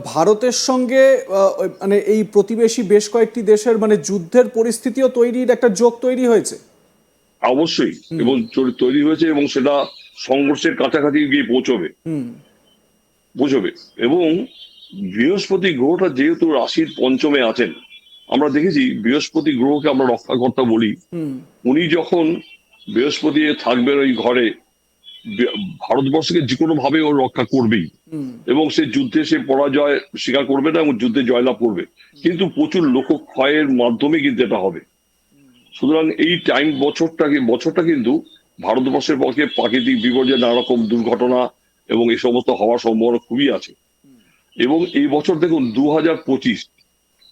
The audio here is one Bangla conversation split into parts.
ভারতের সঙ্গে মানে এই প্রতিবেশী বেশ কয়েকটি দেশের মানে যুদ্ধের পরিস্থিতিও তৈরির একটা যোগ তৈরি হয়েছে। অবশ্যই, এবং তৈরি হয়েছে, এবং সেটা সংঘর্ষের কাছাকাছি গিয়ে পৌঁছবে। এবং বৃহস্পতি গ্রহটা যেহেতু রাশির পঞ্চমে আছেন, আমরা দেখেছি বৃহস্পতি গ্রহকে আমরা রক্ষাকর্তা বলি। উনি যখন বৃহস্পতি থাকবেন ওই ঘরে, ভারতবর্ষকে যে কোনো ভাবে ও রক্ষা করবেই, এবং সে যুদ্ধে সে পরাজয় স্বীকার করবে না এবং যুদ্ধে জয়লাভ করবে, কিন্তু প্রচুর লোক ক্ষয়ের মাধ্যমে কিন্তু এটা হবে। সুতরাং এই বছরটা কিন্তু ভারতবর্ষের পক্ষে প্রাকৃতিক বিপর্যয়, নানা রকম দুর্ঘটনা এবং এই সমস্ত হওয়ার সম্ভাবনা খুবই আছে। এবং এই বছর দেখুন 2025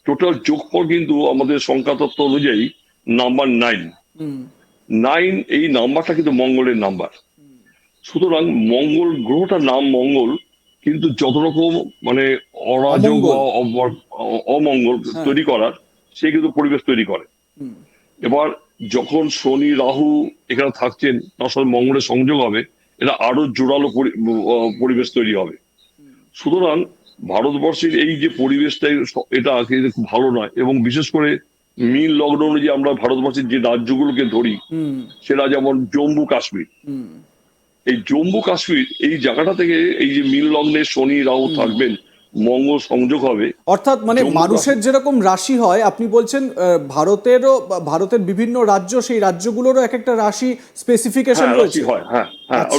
টোটাল যোগফল কিন্তু আমাদের সংখ্যাতত্ত্ব অনুযায়ী নাম্বার 9 এই নাম্বারটা কিন্তু মঙ্গলের নাম্বার। সুতরাং মঙ্গল গ্রহটার নাম মঙ্গল, কিন্তু যত রকম মানে অরাজক বা অমঙ্গল তৈরি করার, সে কিন্তু পরিবেশ তৈরি করে। এবার যখন শনি রাহু এখানে থাকছেন, তার সাথে মঙ্গলের সংযোগ হবে, এটা আরো জোরালো পরিবেশ তৈরি হবে। সুতরাং ভারতবর্ষের এই যে পরিবেশটাই, এটা খুব ভালো নয়। এবং বিশেষ করে মীন লগ্ন অনুযায়ী আমরা ভারতবর্ষের যে রাজ্যগুলোকে ধরি, সেটা যেমন জম্মু কাশ্মীর। এই জম্মু কাশ্মীর এই জায়গাটা থেকে এই যে মীন লগ্নে শনি রাহু থাকবেন, মঙ্গল সংযোগ হবে, অর্থাৎ মানে মানুষের যেরকম রাশি হয়, আপনি বলছেন ভারতের বিভিন্ন রাজ্য, সেই রাজ্যগুলোরও এক একটা রাশি স্পেসিফিকেশন রয়েছে। হ্যাঁ,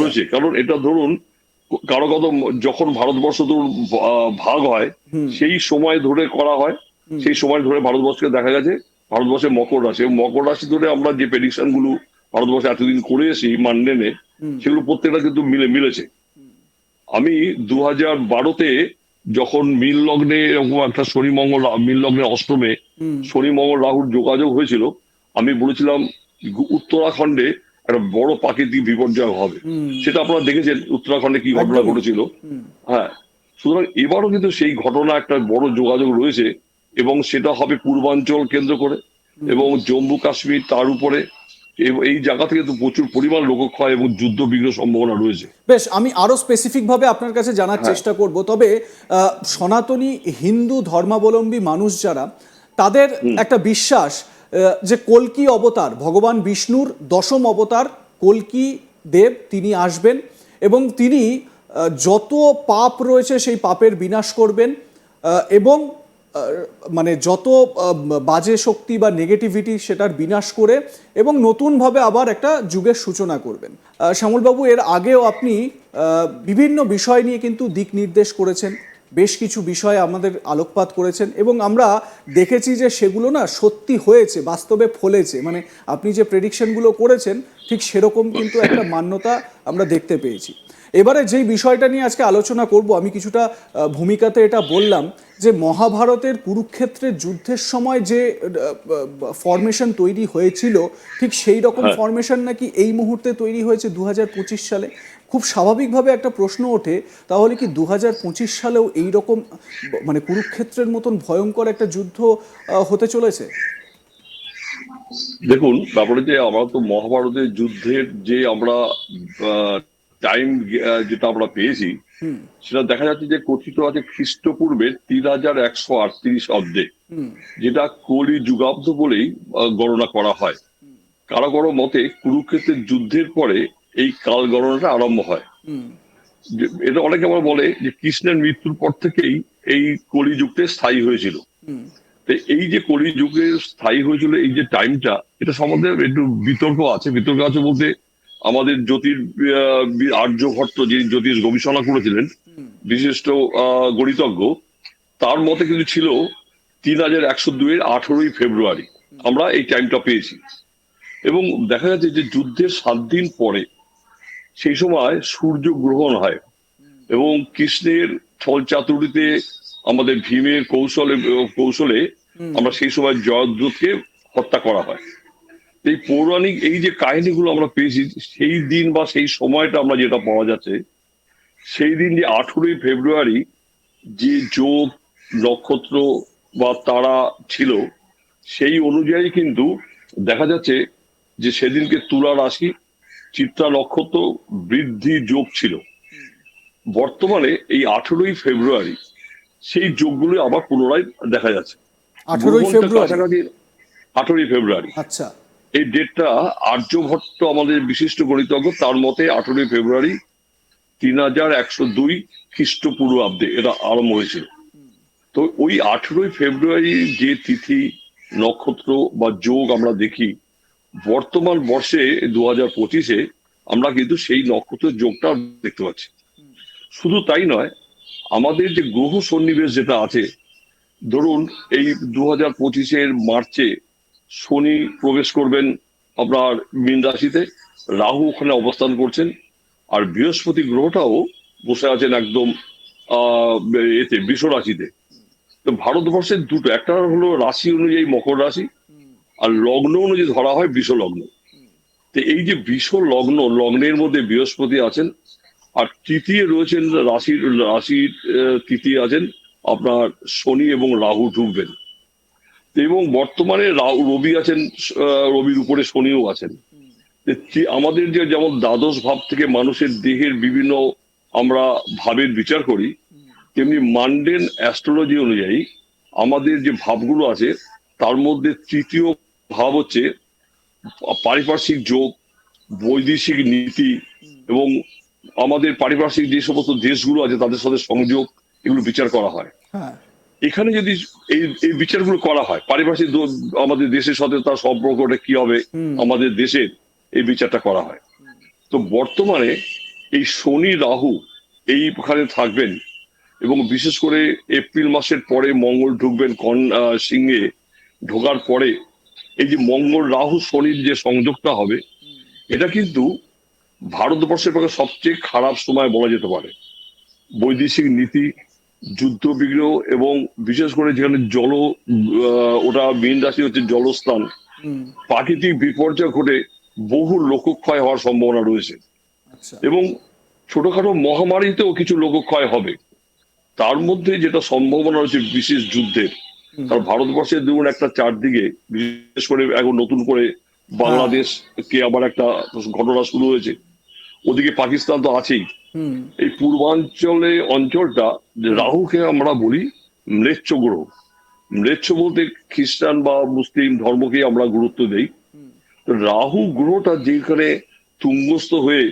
রয়েছে। কারণ এটা ধরুন কারো কত, যখন ভারতবর্ষ ধরুন ভাগ হয়, সেই সময় ধরে করা হয়, সেই সময় ধরে ভারতবর্ষকে দেখা গেছে ভারতবর্ষের মকর রাশি, এবং মকর রাশি ধরে আমরা যে প্রেডিকশন গুলো ভারতবর্ষে এতদিন করে এসেছি মানডেনে, সেগুলো প্রত্যেকটা কিন্তু মিলেছে। আমি 2012-তে যখন মীন লগ্নে এরকম একটা শনি মঙ্গল মীন লগ্নের অষ্টমে শনি মঙ্গল রাহুর যোগাযোগ হয়েছিল, আমি বলেছিলাম উত্তরাখণ্ডে একটা বড় প্রাকৃতিক বিপর্যয় হবে। সেটা আপনারা দেখেছেন উত্তরাখণ্ডে কি ঘটনা ঘটেছিল। হ্যাঁ, সুতরাং এবারও কিন্তু সেই ঘটনা একটা বড় যোগাযোগ রয়েছে, এবং সেটা হবে পূর্বাঞ্চল কেন্দ্র করে, এবং জম্মু কাশ্মীর তার উপরে। এই জায়গা থেকে তো প্রচুর পরিমাণ লোকক্ষয় এবং যুদ্ধ বিগ্রহ সম্ভাবনা রয়েছে। বেশ, আমি আরো স্পেসিফিক ভাবে আপনার কাছে জানার চেষ্টা করব। তবে সনাতনী হিন্দু ধর্মাবলম্বী মানুষ যারা, তাদের একটা বিশ্বাস যে কল্কি অবতার, ভগবান বিষ্ণুর দশম অবতার কল্কি দেব, তিনি আসবেন এবং তিনি যত পাপ রয়েছে সেই পাপের বিনাশ করবেন, এবং মানে যত বাজে শক্তি বা নেগেটিভিটি সেটার বিনাশ করে এবং নতুনভাবে আবার একটা যুগের সূচনা করবেন। শ্যামলবাবু, এর আগেও আপনি বিভিন্ন বিষয় নিয়ে কিন্তু দিক নির্দেশ করেছেন, বেশ কিছু বিষয়ে আমাদের আলোকপাত করেছেন, এবং আমরা দেখেছি যে সেগুলো না সত্যি হয়েছে, বাস্তবে ফলেছে। মানে আপনি যে প্রেডিকশনগুলো করেছেন ঠিক সেরকম কিন্তু একটা মান্যতা আমরা দেখতে পেয়েছি। এবারে যেই বিষয়টা নিয়ে আজকে আলোচনা করব, আমি কিছুটা ভূমিকাতে এটা বললাম যে মহাভারতের কুরুক্ষেত্রের যুদ্ধের সময় যে ফরমেশন তৈরি হয়েছিল, ঠিক সেই রকম ফরমেশন নাকি এই মুহূর্তে তৈরি হয়েছে 2025 সালে। খুব স্বাভাবিকভাবে একটা প্রশ্ন ওঠে, তাহলে কি 2025 সালেও এইরকম মানে কুরুক্ষেত্রের মতন ভয়ঙ্কর একটা যুদ্ধ হতে চলেছে? দেখুন, তারপরে যে আমরা তো মহাভারতের যুদ্ধের যে আমরা টাইম যেটা আমরা পেয়েছি, সেটা দেখা যাচ্ছে যে কথিত আছে খ্রিস্টপূর্বে 3138 অব্দে, যেটা কলি যুগাব্দ বলেই গণনা করা হয়। কারো কারো মতে কুরুক্ষেত্রের যুদ্ধের পরে এই কাল গণনাটা আরম্ভ হয়। এটা অনেকে আবার বলে যে কৃষ্ণের মৃত্যুর পর থেকেই এই কলিযুগটা স্থায়ী হয়েছিল। এই যে কলিযুগে স্থায়ী হয়েছিল এই যে টাইমটা, এটা সম্বন্ধে একটু বিতর্ক আছে বলতে, আমাদের আর্যভট্ট, যিনি জ্যোতিষ গবেষণা করেছিলেন, বিশিষ্ট গণিতজ্ঞ, তার মতে কিন্তু ছিল 3102 এর 18ই ফেব্রুয়ারি আমরা এই টাইমটা পেয়েছি। এবং দেখা যাচ্ছে যে যুদ্ধের 7 দিন পরে সেই সময় সূর্য গ্রহণ হয়, এবং কৃষ্ণের ছল চাতুরিতে, আমাদের ভীমের কৌশলে আমরা সেই সময় জয়দ্রথকে হত্যা করা হয়। এই পৌরাণিক এই যে কাহিনীগুলো আমরা পেয়েছি, সেই দিন বা সেই সময়টা আমরা যেটা পাওয়া যাচ্ছে, সেই দিন যে 18ই ফেব্রুয়ারি যে যোগ নক্ষত্র বা তারা ছিল, সেই অনুযায়ী কিন্তু দেখা যাচ্ছে যে সেদিনকে তুলা রাশি, চিত্রা নক্ষত্র বৃদ্ধি যোগ ছিল। বর্তমানে এই 18ই ফেব্রুয়ারি সেই যোগগুলো আবার পুনরায় দেখা যাচ্ছে। 18ই গ্রহণটা ফেব্রুয়ারি। কাছাকাছি 18ই ফেব্রুয়ারি। আচ্ছা। এই ডেটটা আর্যভট্ট আমাদের বিশিষ্ট গণিতজ্ঞ, তার মতে 18ই ফেব্রুয়ারি 3102 খ্রিস্টপূর্বাব্দে এটা আরম্ভ হয়েছিল। তো ওই 18ই ফেব্রুয়ারি যে তিথি, নক্ষত্র বা যোগ আমরা দেখি, বর্তমান বর্ষে 2025-এ আমরা কিন্তু সেই নক্ষত্র যোগটা দেখতে পাচ্ছি। শুধু তাই নয়, আমাদের যে গ্রহ সন্নিবেশ যেটা আছে, ধরুন এই 2025-এর মার্চে শনি প্রবেশ করবেন আপনার মীন রাশিতে, রাহু ওখানে অবস্থান করছেন, আর বৃহস্পতি গ্রহটাও বসে আছেন একদম এতে বৃষ রাশিতে। তো ভারতবর্ষের দুটো, একটা হলো রাশি অনুযায়ী মকর রাশি, আর লগ্ন অনুযায়ী ধরা হয় বৃষ লগ্ন। তো এই যে বৃষ লগ্ন, লগ্নের মধ্যে বৃহস্পতি আছেন, আর তৃতীয় রয়েছেন রাশির তৃতীয় আছেন আপনার শনি এবং রাহু ঢুকবেন। এবং বর্তমানে রবি আছেন, রবির উপরে শনিও আছেন। আমাদের যে যেমন দ্বাদশ ভাব থেকে মানুষের দেহের বিভিন্ন আমরা ভাবের বিচার করি, তেমনি মান্ডেন অ্যাস্ট্রোলজি অনুযায়ী আমাদের যে ভাবগুলো আছে তার মধ্যে তৃতীয় ভাব হচ্ছে পারিপার্শ্বিক যোগ, বৈদেশিক নীতি, এবং আমাদের পারিপার্শ্বিক যে সমস্ত দেশগুলো আছে তাদের সাথে সংযোগ, এগুলো বিচার করা হয়। হ্যাঁ। এখানে যদি এই এই বিচারগুলো করা হয়, পারিপার্শ্বিক আমাদের দেশের সাথে তার সম্পর্কটা কি হবে, আমাদের দেশের এই বিচারটা করা হয়। তো বর্তমানে এই শনি রাহু এইখানে থাকবেন, এবং বিশেষ করে এপ্রিল মাসের পরে মঙ্গল ঢুকবেন সিংহে। ঢোকার পরে এই যে মঙ্গল রাহু শনির যে সংযোগটা হবে, এটা কিন্তু ভারতবর্ষের পক্ষে সবচেয়ে খারাপ সময় বলা যেতে পারে। বৈদেশিক নীতি, যুদ্ধ বিগ্রহ, এবং বিশেষ করে যেখানে ওটা মীন রাশি হচ্ছে জলস্থান, প্রাকৃতিক বিপর্যয় ঘটে বহু লোকক্ষয় হওয়ার সম্ভাবনা রয়েছে। আচ্ছা। এবং ছোটখাটো মহামারীতেও কিছু লোকক্ষয় হবে। তার মধ্যে যেটা সম্ভাবনা রয়েছে বিশেষ যুদ্ধের, কারণ ভারতবর্ষের ধরুন একটা চারদিকে, বিশেষ করে এখন নতুন করে বাংলাদেশকে আবার একটা ঘটনা শুরু হয়েছে, ওদিকে পাকিস্তান তো আছেই। এই পূর্বাঞ্চলে অঞ্চলটা, রাহুকে আমরা বলি ম্লেচ্ছ গ্রহ। ম্লেচ্ছ বলতে খ্রিস্টান বা মুসলিম ধর্মকে আমরা গুরুত্ব দেই। তো রাহু গ্রহটা যেখানে তুঙ্গস্থ হয়ে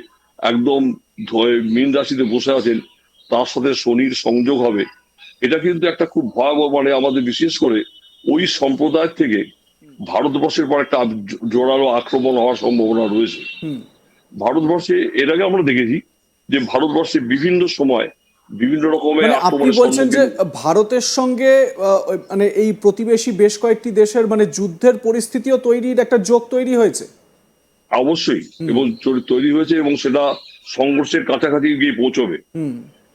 একদম মীন রাশিতে বসে আছেন, তার সাথে শনির সংযোগ হবে, এটা কিন্তু একটা খুব ভয়াবহ, মানে আমাদের বিশেষ করে ওই সম্প্রদায় থেকে ভারতবর্ষের পর একটা জোরালো আক্রমণ হওয়ার সম্ভাবনা রয়েছে। ভারতবর্ষে এর আগে আমরা দেখেছি যে ভারতবর্ষে বিভিন্ন সময় বিভিন্ন রকমের মানে আপনি বলছেন যে ভারতের সঙ্গে মানে এই প্রতিবেশী বেশ কয়েকটি দেশের মানে যুদ্ধের পরিস্থিতিও তৈরির একটা যোগ তৈরি হয়েছে। অবশ্যই, এবং তৈরি হয়েছে, এবং সেটা সংঘর্ষের কাছাকাছি গিয়ে পৌঁছবে।